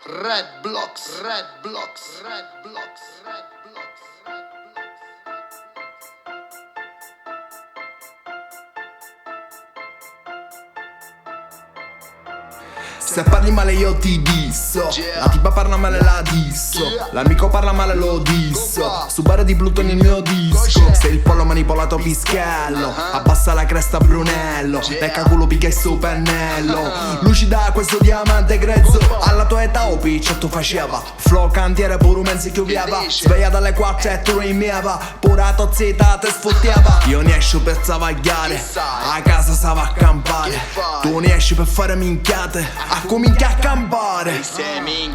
Red Blocks, Red Blocks, Red Blocks, Red Blocks. Se parli male io ti disso, la tipa parla male la disso, l'amico parla male lo disso, su bar di Pluton il mio disco. Se il pollo manipolato pischello, abbassa la cresta Brunello, lecca culo picchia il suo pennello. Lucida questo diamante grezzo, alla tua età o piccetto faceva flow cantiere pure un mezzo chiuviava, sveglia dalle 4 e tu rimeva, pura tozzita te sfottiava. Io ne esco per zavagliare, a casa stava a campare, tu ne esci per fare minchiate, a comincia a campare.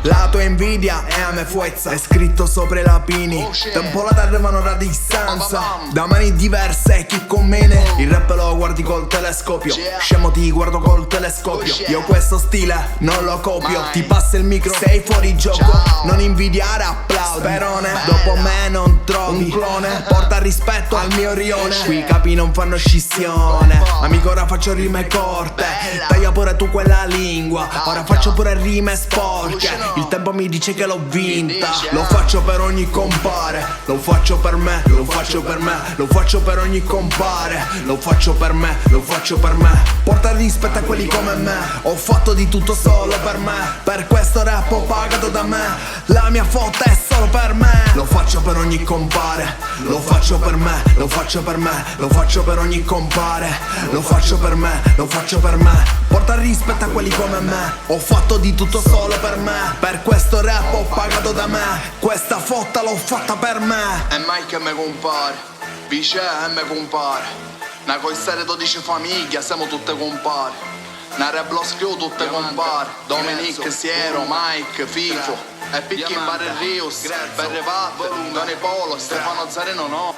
La tua invidia è a me fuezza, è scritto sopra i lapini, temporate arrivano da distanza, da mani diverse chi conviene. Il rap lo guardi col telescopio, scemo ti guardo col telescopio. Io questo stile non lo copio, ti passa il micro, sei fuori gioco. Non invidiare, applaudi, Sperone, dopo me non trovi un clone, porta rispetto al mio rione. Qui i capi non fanno scissione, amico ora faccio rime corte, taglia pure tu quella lingua, ora faccio pure rime sporche. Il tempo mi dice che l'ho vinta, lo faccio per ogni compare, lo faccio per me, lo faccio per me, lo faccio per ogni compare, lo faccio per me, lo faccio per me. Porta rispetto a quelli come me, ho fatto di tutto solo per me, per questo rap ho pagato da me, la mia foto è solo per me. Lo faccio per ogni compare, lo faccio per me, lo faccio per me, lo faccio per ogni compare, lo faccio per me, lo faccio per me. Porta rispetto a quelli come me, ho fatto di tutto solo per me, per questo rap ho pagato da me, questa fotta l'ho fatta per me. E mai che me compare, vice e me compare. Una coistare 12 famiglie, siamo tutte compare. Una Red Blocks crew tutte compare. Dominic, Siero, Mike, Fifo e Picchi in Bar Rius, Perre Pat, Tony Polo, Stefano Zareno no.